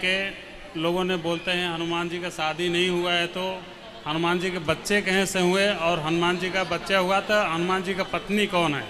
कि लोगों ने बोलते हैं हनुमान जी का शादी नहीं हुआ है तो हनुमान जी के बच्चे कहीं से हुए, और हनुमान जी का बच्चा हुआ तो हनुमान जी का पत्नी कौन है।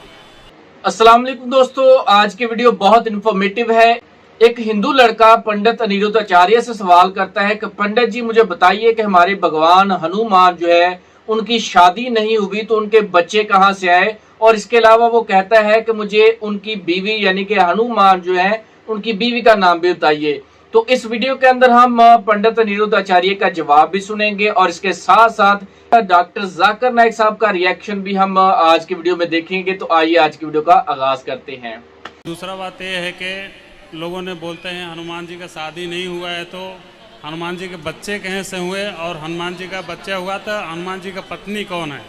अस्सलाम वालेकुम दोस्तों, आज की वीडियो बहुत इंफॉर्मेटिव है। एक हिंदू लड़का पंडित अनिरुद्ध आचार्य से सवाल करता है कि पंडित जी मुझे बताइए कि हमारे भगवान हनुमान जो है उनकी शादी नहीं हुई तो उनके बच्चे कहां से आए। और इसके अलावा वो कहता है कि मुझे उनकी बीवी यानी कि हनुमान जो है उनकी बीवी का नाम भी बताइए। तो इस वीडियो के अंदर हम पंडित अनिरुद्ध आचार्य का जवाब भी सुनेंगे और इसके साथ साथ डॉक्टर जाकिर नाइक साहब का रिएक्शन भी हम आज की वीडियो में देखेंगे। तो आइए आज की वीडियो का आगाज करते हैं। दूसरा बात यह है कि लोगों ने बोलते हैं हनुमान जी का शादी नहीं हुआ है तो हनुमान जी के बच्चे कहीं से हुए, और हनुमान जी का बच्चा हुआ तो हनुमान जी का पत्नी कौन है।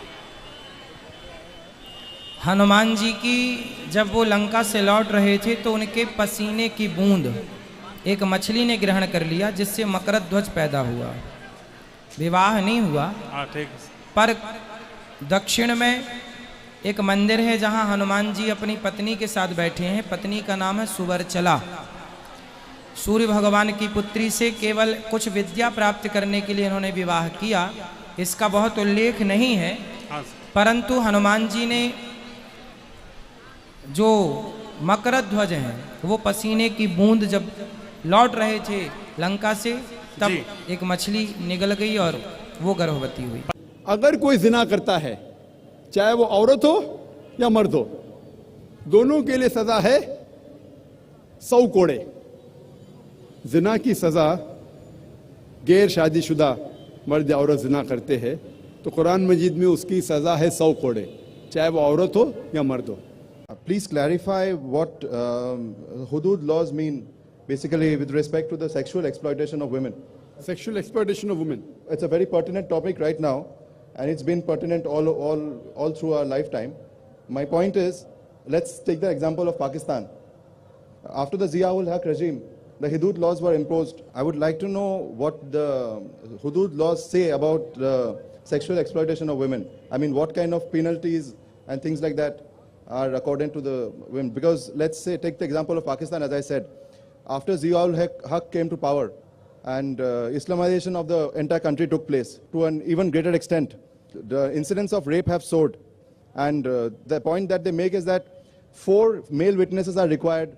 हनुमान जी की जब वो लंका से लौट रहे थे तो उनके पसीने की बूंद एक मछली ने ग्रहण कर लिया, जिससे मकरध्वज पैदा हुआ। विवाह नहीं हुआ, ठीक। पर दक्षिण में एक मंदिर है जहां हनुमान जी अपनी पत्नी के साथ बैठे हैं। पत्नी का नाम है सुवर्चला। सूर्य भगवान की पुत्री से केवल कुछ विद्या प्राप्त करने के लिए इन्होंने विवाह किया, इसका बहुत उल्लेख नहीं है। परंतु हनुमान जी ने जो मकरध्वज हैं वो पसीने की बूंद जब लौट रहे थे लंका से, तब एक मछली निगल गई और वो गर्भवती हुई। अगर कोई जिना करता है, चाहे वो औरत हो या मर्द हो, दोनों के लिए सजा है 100 कोड़े। जिना की सजा गैर शादीशुदा मर्द या औरत जिना करते हैं तो कुरान मजीद में उसकी सजा है 100 कोड़े, चाहे वो औरत हो या मर्द हो। Please clarify what hudud laws mean basically with respect to the sexual exploitation of women. Sexual exploitation of women. It's a very pertinent topic right now, and it's been pertinent all through our lifetime. My point is, let's take the example of Pakistan. After the Zia-ul-Haq regime, the hudud laws were imposed. I would like to know what the hudud laws say about sexual exploitation of women. I mean, what kind of penalties and things like that are according to the women. Because let's say, take the example of Pakistan, as I said, after Zia-ul-Haq came to power and Islamization of the entire country took place to an even greater extent, the incidents of rape have soared. And the point that they make is that 4 male witnesses are required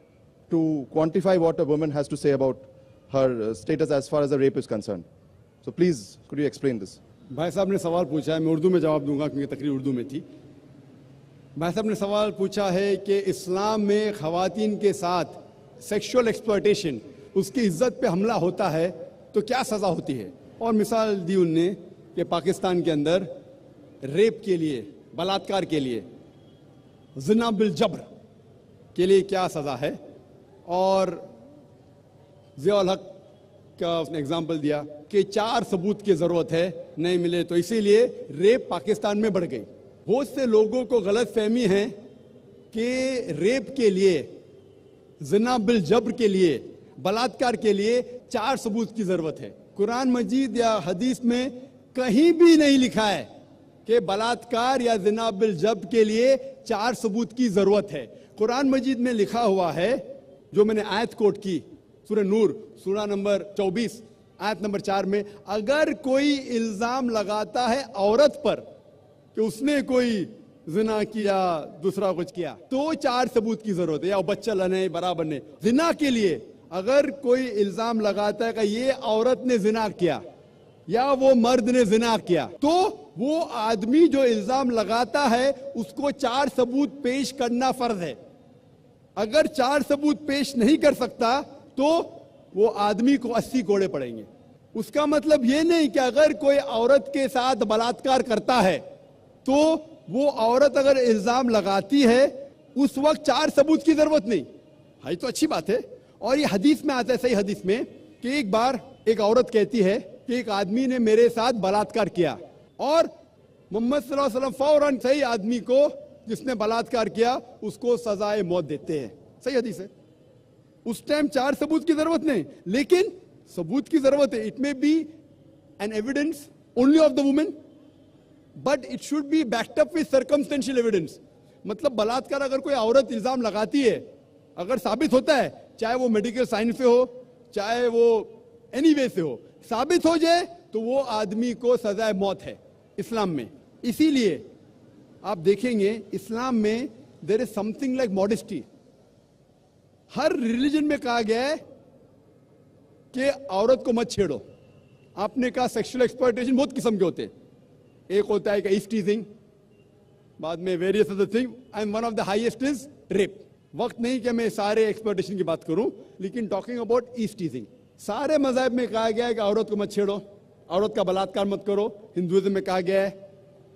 to quantify what a woman has to say about her status as far as the rape is concerned. So please, could you explain this? भाई साहब ने सवाल पूछा है, मैं उर्दू में जवाब दूंगा क्योंकि तकरीर उर्दू में थी। भाई साहब ने सवाल पूछा है कि इस्लाम में ख़वातीन के साथ सेक्सुअल एक्सप्लॉयटेशन, उसकी इज्जत पे हमला होता है तो क्या सज़ा होती है। और मिसाल दी उनने कि पाकिस्तान के अंदर रेप के लिए, बलात्कार के लिए, ज़िना बिल जबर के लिए क्या सज़ा है। और ज़िया-उल-हक का उसने एग्जाम्पल दिया कि 4 सबूत की ज़रूरत है, नहीं मिले तो इसीलिए रेप पाकिस्तान में बढ़ गई। बहुत से लोगों को गलत फहमी है कि रेप के लिए, जिना बिल जबर के लिए, बलात्कार के लिए 4 सबूत की जरूरत है। कुरान मजीद या हदीस में कहीं भी नहीं लिखा है कि बलात्कार या जिना बिल जबर के लिए 4 सबूत की जरूरत है। कुरान मजीद में लिखा हुआ है, जो मैंने आयत कोट की, सूरह नूर सूरा नंबर 24 आयत नंबर 4 में, अगर कोई इल्जाम लगाता है औरत पर कि उसने कोई जिना किया, दूसरा कुछ किया, तो 4 सबूत की जरूरत है, या बच्चा लने बराबर ने। जिना के लिए अगर कोई इल्जाम लगाता है कि ये औरत ने जिना किया या वो मर्द ने जिना किया, तो वो आदमी जो इल्जाम लगाता है उसको 4 सबूत पेश करना फर्ज है। अगर 4 सबूत पेश नहीं कर सकता तो वो आदमी को 80 कोड़े पड़ेंगे। उसका मतलब ये नहीं कि अगर कोई औरत के साथ बलात्कार करता है तो वो औरत अगर इल्जाम लगाती है उस वक्त 4 सबूत की जरूरत नहीं है। तो अच्छी बात है। और ये हदीस में आता है, सही हदीस में, कि एक बार एक औरत कहती है कि एक आदमी ने मेरे साथ बलात्कार किया, और मोहम्मद सल्लल्लाहु अलैहि वसल्लम फौरन सही आदमी को जिसने बलात्कार किया उसको सजाए मौत देते हैं। सही हदीस है। उस टाइम 4 सबूत की जरूरत नहीं, लेकिन सबूत की जरूरत है। It may be an evidence only of the women, but it should be backed up with circumstantial evidence. मतलब बलात्कार अगर कोई औरत इल्जाम लगाती है, अगर साबित होता है, चाहे वो मेडिकल साइंस पे हो, चाहे वो एनीवे से हो, साबित हो जाए तो वो आदमी को सजाए मौत है इस्लाम में। इसीलिए आप देखेंगे इस्लाम में there is something like modesty. हर रिलीजन में कहा गया है कि औरत को मत छेड़ो। आपने कहा सेक्सुअल एक्सप्लॉयटेशन बहुत किस्म के होते हैं, एक होता है कि ईज टीजिंग, बाद में various other thing, and one of the highest is rape. वक्त नहीं कि मैं सारे एक्सप्लॉयटेशन की बात करूं, लेकिन टॉकिंग अबाउट ईज टीजिंग, सारे मजहब में कहा गया है कि औरत को मत छेड़ो, औरत का बलात्कार मत करो। हिंदुइज्म में कहा गया है,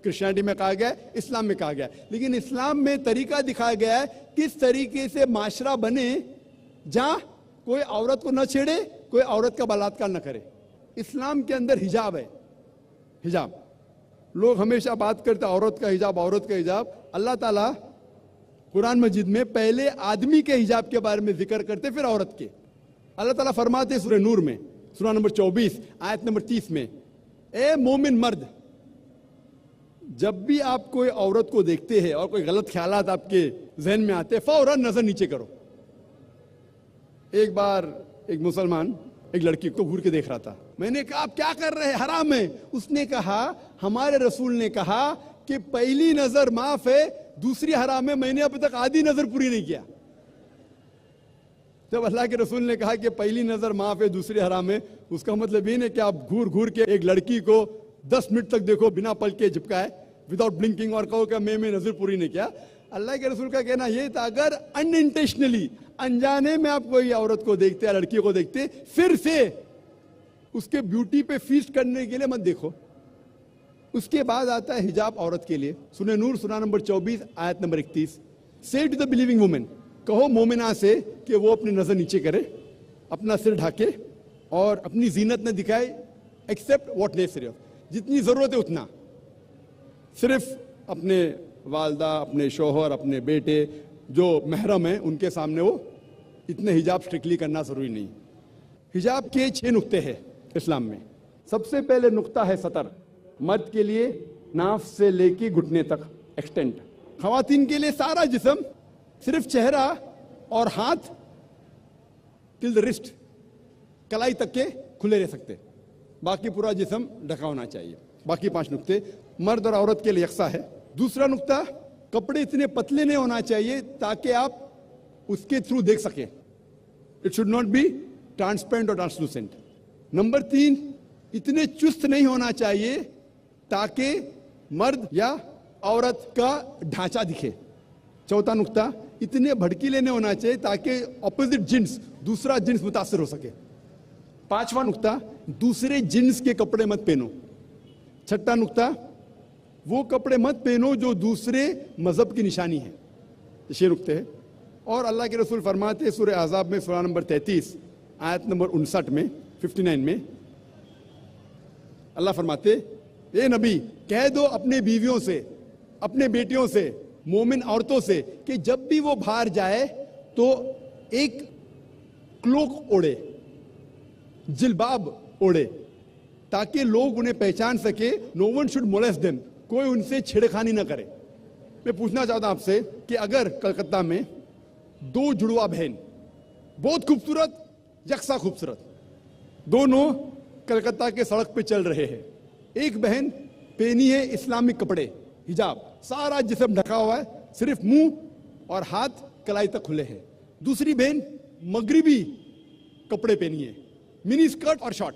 क्रिश्चियनिटी में कहा गया है, इस्लाम में कहा गया है। लेकिन इस्लाम में तरीका दिखाया गया है किस तरीके से माशरा बने जहां कोई औरत को न छेड़े, कोई औरत का बलात्कार न करे। इस्लाम के अंदर हिजाब है। हिजाब, लोग हमेशा बात करते औरत का हिजाब, औरत का हिजाब। अल्लाह ताला कुरान मजीद में पहले आदमी के हिजाब के बारे में जिक्र करते, फिर औरत के। अल्लाह ताला फरमाते सूरह नूर में, सूरह नंबर 24 आयत नंबर 30 में, ए मोमिन मर्द, जब भी आप कोई औरत को देखते हैं और कोई गलत ख्यालात आपके जहन में आते हैं, फौरन नजर नीचे करो। एक बार एक मुसलमान एक लड़की को घूर के देख रहा था। मैंने कहा आप क्या कर रहे हैं, हराम है। उसने कहा हमारे रसूल ने कहा कि पहली नजर माफ है, दूसरी हराम है, मैंने अभी तक आधी नजर पूरी नहीं किया। जब अल्लाह के रसूल ने कहा कि पहली नजर माफ है, दूसरी हराम है, उसका मतलब ये नहीं कि आप घूर घूर के एक लड़की को 10 मिनट तक देखो बिना पल के झपकाए, विदाउट ब्लिंकिंग, और कहो कि मैं नजर पूरी नहीं किया। अल्लाह के रसूल का कहना यह था अगर अनइंटेंशनली, अनजाने में आप कोई औरत को देखते या लड़की को देखते, फिर से उसके ब्यूटी पे फीस्ट करने के लिए मत देखो। उसके बाद आता है हिजाब औरत के लिए। सूरह नूर सूरह नंबर 24 आयत नंबर 31, से टू द बिलीविंग वुमेन, कहो मोमिना से कि वो अपनी नजर नीचे करे, अपना सिर ढाके और अपनी जीनत न दिखाए, एक्सेप्ट व्हाट नेसेसरी, जितनी जरूरत है उतना। सिर्फ अपने वालदा, अपने शोहर, अपने बेटे जो महरम है उनके सामने वो इतने हिजाब स्ट्रिक्टली करना जरूरी नहीं। हिजाब के 6 नुक्ते हैं इस्लाम में। सबसे पहले नुक्ता है सतर, मर्द के लिए नाफ से लेके घुटने तक एक्सटेंट, खवातीन के लिए सारा जिस्म, सिर्फ चेहरा और हाथ टिल द रिस्ट, कलाई तक के खुले रह सकते, बाकी पूरा जिस्म ढका होना चाहिए। बाकी 5 नुक्ते मर्द और औरत के लिए यकसा है। दूसरा नुक्ता, कपड़े इतने पतले नहीं होना चाहिए ताकि आप उसके थ्रू देख सके, it should not be transparent और ट्रांसलूसेंट। नंबर 3, इतने चुस्त नहीं होना चाहिए ताकि मर्द या औरत का ढांचा दिखे। चौथा नुक्ता, इतने भड़कीले नहीं होना चाहिए ताकि ऑपोजिट जिन्स, दूसरा जिन्स मुतासर हो सके। 5वां नुक्ता, दूसरे जिन्स के कपड़े मत पहनो। 6ठा नुक्ता, वो कपड़े मत पहनो जो दूसरे मजहब की निशानी है। ये नुक्ते हैं। और अल्लाह के रसूल फरमाते सूरह अहज़ाब में सूरह नंबर 33 आयत नंबर 59 में 59 में अल्लाह फरमाते, ए नबी कह दो अपने बीवियों से, अपने बेटियों से, मोमिन औरतों से कि जब भी वो बाहर जाए तो एक क्लोक ओढ़े, जिलबाब ओढ़े, ताकि लोग उन्हें पहचान सके। No one should molest them, कोई उनसे छेड़खानी ना करे। मैं पूछना चाहता हूं आपसे कि अगर कलकत्ता में 2 जुड़वा बहन, बहुत खूबसूरत, यकसा खूबसूरत, दोनों कलकत्ता के सड़क पे चल रहे हैं, एक बहन पहनी है इस्लामिक कपड़े, हिजाब, सारा जिस्म ढका हुआ है, सिर्फ मुंह और हाथ कलाई तक खुले हैं, दूसरी बहन मगरिबी कपड़े पहनी है, मिनी स्कर्ट और शॉर्ट,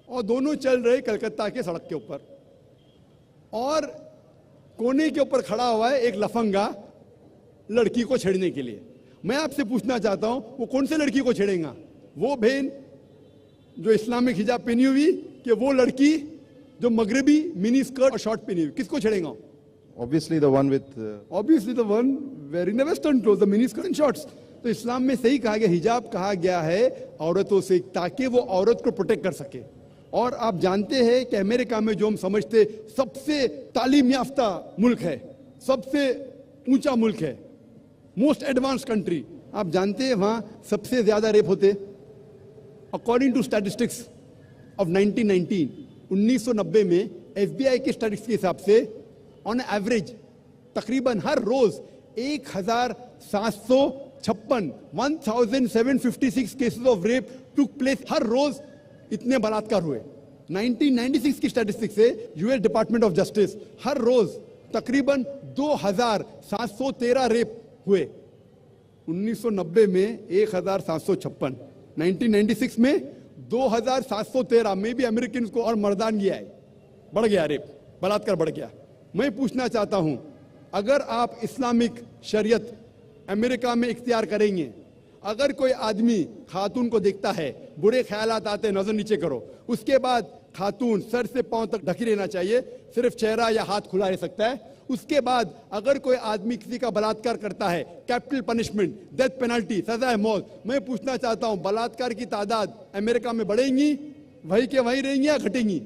और दोनों चल रहे कलकत्ता के सड़क के ऊपर, और कोने के ऊपर खड़ा हुआ है एक लफंगा लड़की को छेड़ने के लिए। मैं आपसे पूछना चाहता हूं वो कौन से लड़की को छेड़ेगा, वो बहन जो इस्लामिक हिजाब पहनी हुई कि वो लड़की जो मगरिबी मिनी स्कर्ट और शॉर्ट पहनी हुई, किसको छेड़ेगा? Obviously the one wearing the western clothes, the mini skirt and shorts. तो इस्लाम में सही कहा गया, हिजाब कहा गया है औरतों से ताकि वो औरत को प्रोटेक्ट कर सके। और आप जानते हैं कि अमेरिका में जो हम समझते सबसे तालीम याफ्ता मुल्क है, सबसे ऊंचा मुल्क है, मोस्ट एडवांस कंट्री, आप जानते हैं वहां सबसे ज्यादा रेप होते। अकॉर्डिंग टू स्टैटिस्टिक्स ऑफ 1990 में FBI के स्टैटिस्टिक्स के हिसाब से ऑन एवरेज तकरीबन हर रोज 1756 1756 cases of rape took place. हर रोज इतने बलात्कार हुए। 1996 की स्टैटिस्टिक्स से यूएस डिपार्टमेंट ऑफ जस्टिस हर रोज तकरीबन 2713 रेप हुए। 1990 में 1756, 1996 में 2713। में भी अमेरिकन को और मर्दानगी आई, बढ़ गया रेप, बलात्कार बढ़ गया। मैं पूछना चाहता हूं, अगर आप इस्लामिक शरीयत अमेरिका में इख्तियार करेंगे, अगर कोई आदमी खातून को देखता है, बुरे ख्यालात आते हैं, नजर नीचे करो, उसके बाद खातून सर से पांव तक ढकी रहना चाहिए, सिर्फ चेहरा या हाथ खुला रह सकता है। उसके बाद अगर कोई आदमी किसी का बलात्कार करता है, कैपिटल पनिशमेंट, डेथ पेनल्टी, सजा है मौत। मैं पूछना चाहता हूं, बलात्कार की तादाद अमेरिका में बढ़ेंगी, वही के वही रहेंगी या घटेंगी?